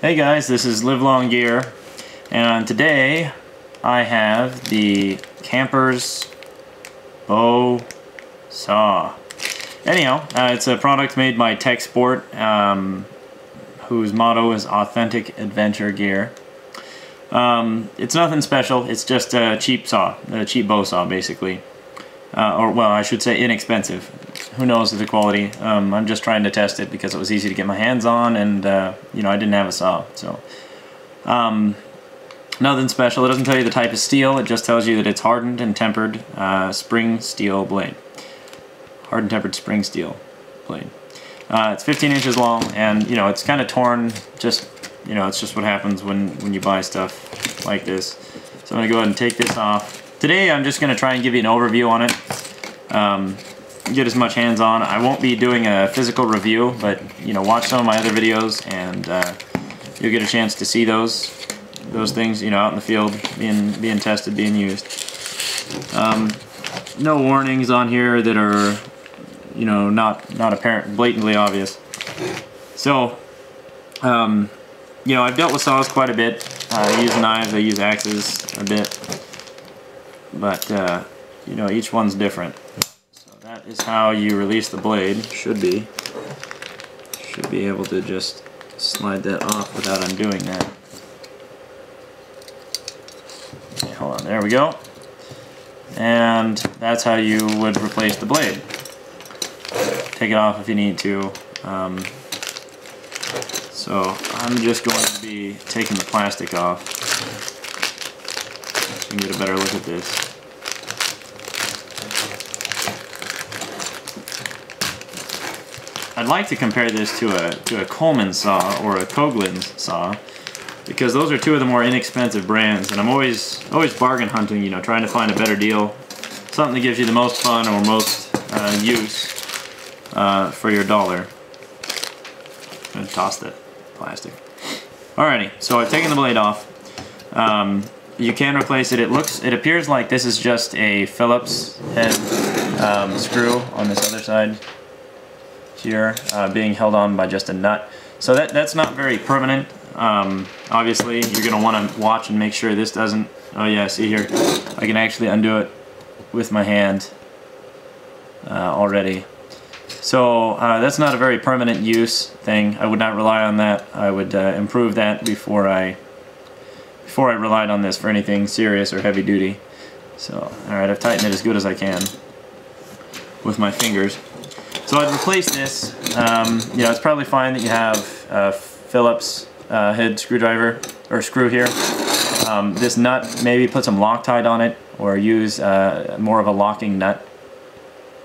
Hey guys, this is Livelonggear, and today I have the Texsport Bow Saw. Anyhow, it's a product made by Texsport, whose motto is authentic adventure gear. It's nothing special, it's just a cheap saw, a cheap bow saw basically. Or well, I should say inexpensive. Who knows the quality. I'm just trying to test it because it was easy to get my hands on, and you know, I didn't have a saw, so nothing special. It doesn't tell you the type of steel, it just tells you that it's hardened and tempered spring steel blade. Hardened tempered spring steel blade. It's 15 inches long, and you know, it's kind of torn. Just, you know, it's just what happens when you buy stuff like this. So I'm gonna go ahead and take this off. Today I'm just gonna try and give you an overview on it. Get as much hands-on. I won't be doing a physical review, but you know, watch some of my other videos and you'll get a chance to see those things, you know, out in the field being tested, being used. No warnings on here that are, you know, not apparent, blatantly obvious. So you know, I've dealt with saws quite a bit. I use knives, I use axes a bit, but you know, each one's different. That is how you release the blade. Should be able to just slide that off without undoing that. Okay, hold on, there we go. And that's how you would replace the blade. Take it off if you need to. So I'm just going to be taking the plastic off so you can get a better look at this. I'd like to compare this to a Coleman saw or a Coghlan's saw, because those are two of the more inexpensive brands, and I'm always bargain hunting, you know, trying to find a better deal, something that gives you the most fun or most use for your dollar. I'm gonna toss that plastic. Alrighty, so I've taken the blade off. You can replace it. It appears like this is just a Phillips head screw on this other side here, being held on by just a nut. So that's not very permanent. Obviously, you're going to want to watch and make sure this doesn't... Oh yeah, see here, I can actually undo it with my hand already. So that's not a very permanent use thing. I would not rely on that. I would improve that before I relied on this for anything serious or heavy duty. So, alright, I've tightened it as good as I can with my fingers. So I'd replace this. You know, it's probably fine that you have a Phillips head screwdriver or screw here. This nut, maybe put some Loctite on it, or use more of a locking nut.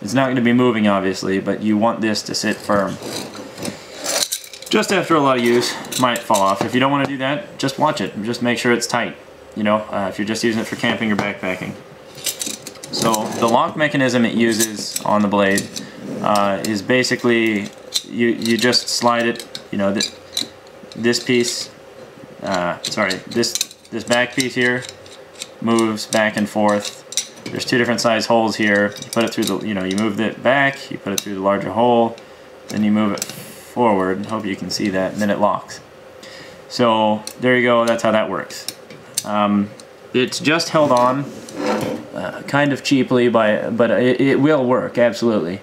It's not going to be moving, obviously, but you want this to sit firm. Just after a lot of use, it might fall off. If you don't want to do that, just watch it. Just make sure it's tight. You know, if you're just using it for camping or backpacking. So the lock mechanism it uses on the blade is basically you just slide it. You know, this piece, this back piece here moves back and forth. There's two different size holes here. You put it through the, you know, you move it back, you put it through the larger hole, then you move it forward. Hope you can see that, and then it locks. So there you go. That's how that works. It's just held on kind of cheaply but it will work, absolutely.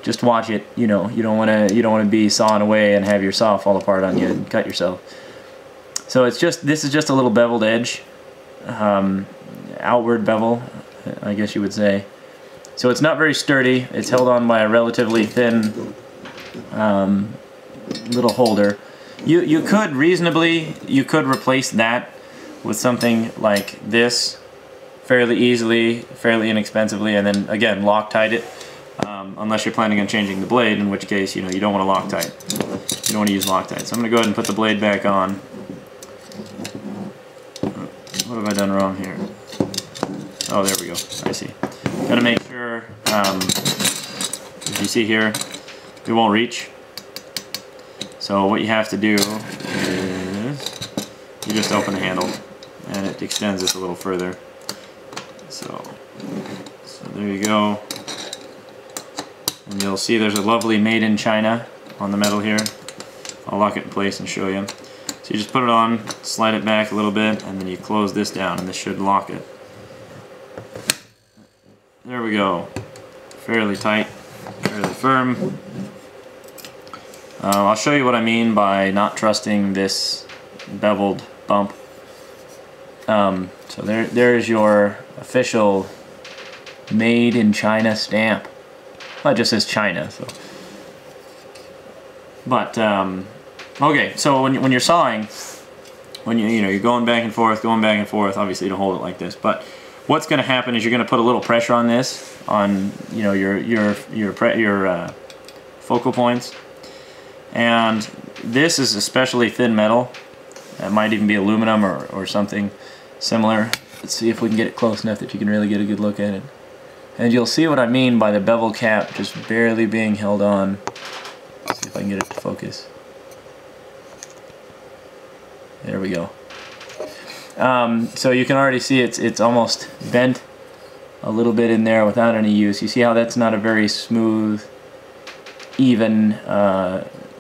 Just watch it. You know, you don't want to be sawing away and have your saw fall apart on you and cut yourself. So it's just, this is just a little beveled edge, outward bevel, I guess you would say. So it's not very sturdy. It's held on by a relatively thin little holder. You could reasonably, you could replace that with something like this fairly easily, fairly inexpensively, and then again Loctite it, unless you're planning on changing the blade, in which case, you know, you don't want to Loctite. You don't want to use Loctite. So I'm going to go ahead and put the blade back on. What have I done wrong here? Oh, there we go. I see. Got to make sure, if you see here, it won't reach. So what you have to do is you just open the handle and it extends this a little further. So there you go. And you'll see there's a lovely Made in China on the metal here. I'll lock it in place and show you. So you just put it on, slide it back a little bit, and then you close this down, and this should lock it. There we go. Fairly tight, fairly firm. I'll show you what I mean by not trusting this beveled bump. So there's your official made in China stamp. Well, it just says China, so. But okay, so when you're sawing, when you're going back and forth, obviously you don't hold it like this, but what's going to happen is you're going to put a little pressure on this, on your focal points, and this is especially thin metal. It might even be aluminum or something similar. Let's see if we can get it close enough that you can really get a good look at it. And you'll see what I mean by the bevel cap just barely being held on. Let's see if I can get it to focus. There we go. So you can already see it's almost bent a little bit in there without any use. You see how that's not a very smooth, even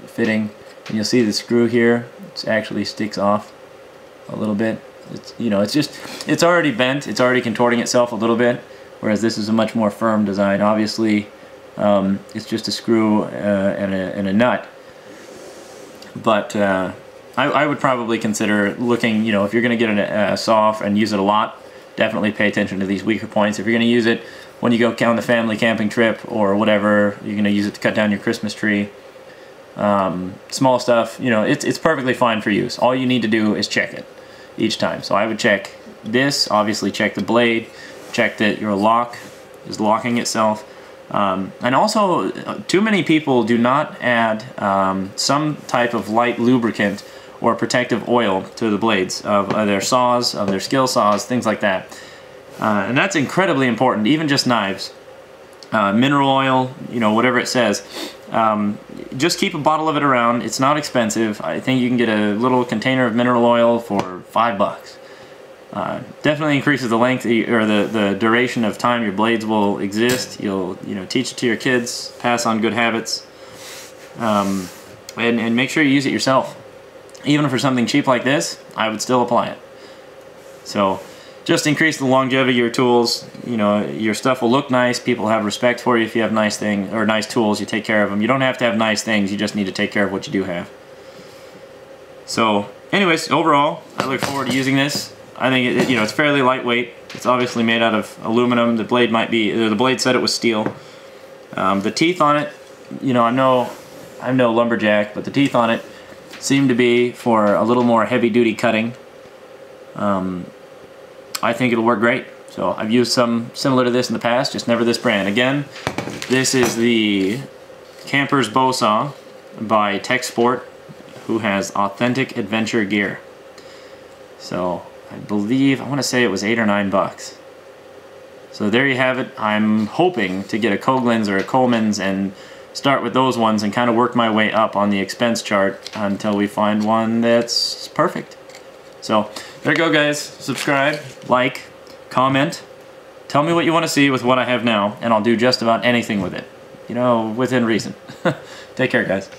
fitting. And you'll see the screw here. It actually sticks off a little bit. It's already bent. It's already contorting itself a little bit. Whereas this is a much more firm design. Obviously, it's just a screw and a nut. But I would probably consider looking, if you're going to get a saw and use it a lot, definitely pay attention to these weaker points. If you're going to use it when you go on the family camping trip or whatever, you're going to use it to cut down your Christmas tree. Small stuff, it's perfectly fine for use. All you need to do is check it each time. So I would check this, obviously check the blade, check that your lock is locking itself. And also, too many people do not add some type of light lubricant or protective oil to the blades of their saws, of their skill saws, things like that. And that's incredibly important, even just knives. Mineral oil, whatever it says. Just keep a bottle of it around. It's not expensive. I think you can get a little container of mineral oil for $5. Definitely increases the length or the duration of time your blades will exist. You'll teach it to your kids, pass on good habits, and make sure you use it yourself. Even for something cheap like this, I would still apply it. So just increase the longevity of your tools. Your stuff will look nice. People have respect for you if you have nice tools. You take care of them. You don't have to have nice things. You just need to take care of what you do have. So, anyways, overall, I look forward to using this. I think it's fairly lightweight. It's obviously made out of aluminum. The blade said it was steel. The teeth on it, I'm no lumberjack, but the teeth on it seem to be for a little more heavy-duty cutting. I think it'll work great. So I've used some similar to this in the past, just never this brand. Again, this is the Camper's Bow Saw by Texsport, who has authentic adventure gear. So I want to say it was $8 or $9. So there you have it. I'm hoping to get a Coghlan's or a Coleman's and start with those ones and kind of work my way up on the expense chart until we find one that's perfect. So there you go, guys. Subscribe, like, comment. Tell me what you want to see with what I have now, and I'll do just about anything with it. Within reason. Take care, guys.